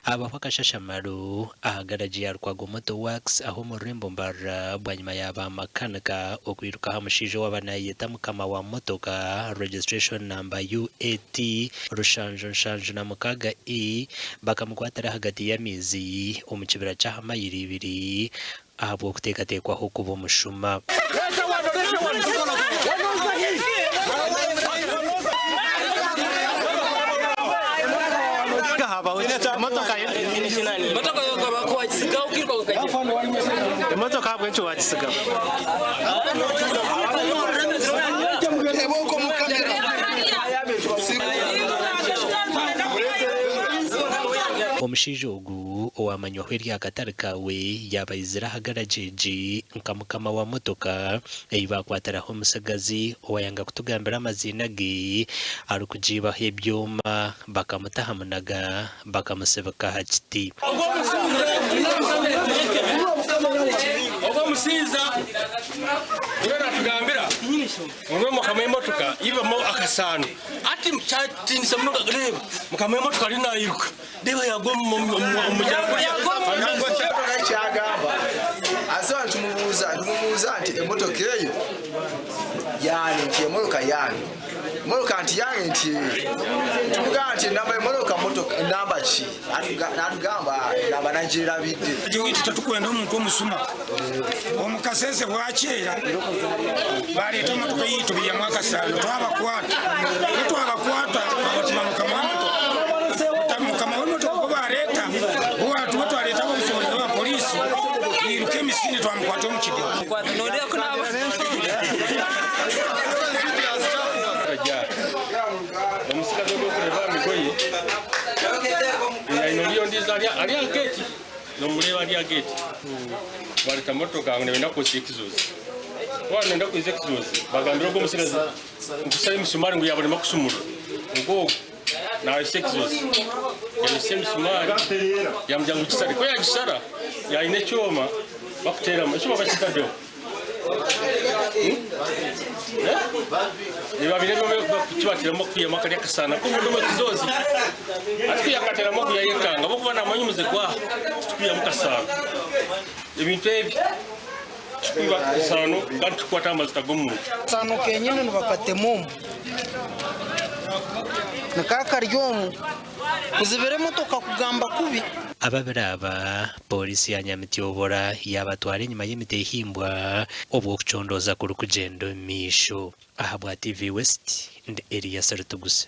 abafakashashamaro ahagaraji ya Rukwago Motor Works aho mu Rurembo Mbara bwanyuma yaba makanika okwiruka hamushijo w'abanayeta mukama wa motoka registration number UAT rushanjo na mukaga bakamugwatara hagati ya mizi omukibira cya mayiri ibiri ahabwo kutekatekwaho kuba umushuma. Omushijo ogu owamanywa hweri akatari kawe yabayizira hagarajeji nkamukama wa motoka eibakwataraho omusagazi owayanga kutugambira amazina ge ari kujibaho ebyoma bakamutahamunaga bakamusebeka ha kiti. Omusiza urera tugambira ngo mukama emotoka ibamo akasano ati mchatinisa munoga greba mukama emotoka linayiruka deba yago mujaguri cyagamba asanze tumubuza ati emotoka eyo yani nti emotoka yani motoka nti yani nti tumuga nti namba emotoka namba ki atugamba namba najira bidde jingi tatukwenda omuntu omusuma omukasese bwakyera baleeta emotoka yitu bya mwaka sano twabakwata abatima mukama w'emotoka ko baleeta bwatu twaleeta obusobozi bwa polisi iruke emisini twamukwata omukidiba omusikazi okureba migoye inolio ndiza ali ageti nomuleba ali ageti baleta motoka ngenda ku sekizozi wana nda ku sekizozi bagambira ko omusikazi nkusaba emisumari ngo yabone makusumura ngo na sekizozi emisumari yamjangu kisari ko yagisara yaine cyoma bakutera cyoma bakitadeo niba biremo bakukibatiramo kwiyamaka yakasana ko mudomo kizozi ati yakateramo kuyayekanga bo kubana amanyumuze kwa tukiyamuka sana ibintu ebi tukiba sano kandi kwata amazita gomu sano kenyine nubakate mumu nakakaryomu kuzibere motoka kugamba kubi. Ababiraba polisi ya Nyamitiyobora yabatwara inyuma y'imiti ihimbwa obwo kucondoza kuri kugendo misho. Ahabwa TV West ndi Elias Rutugusa.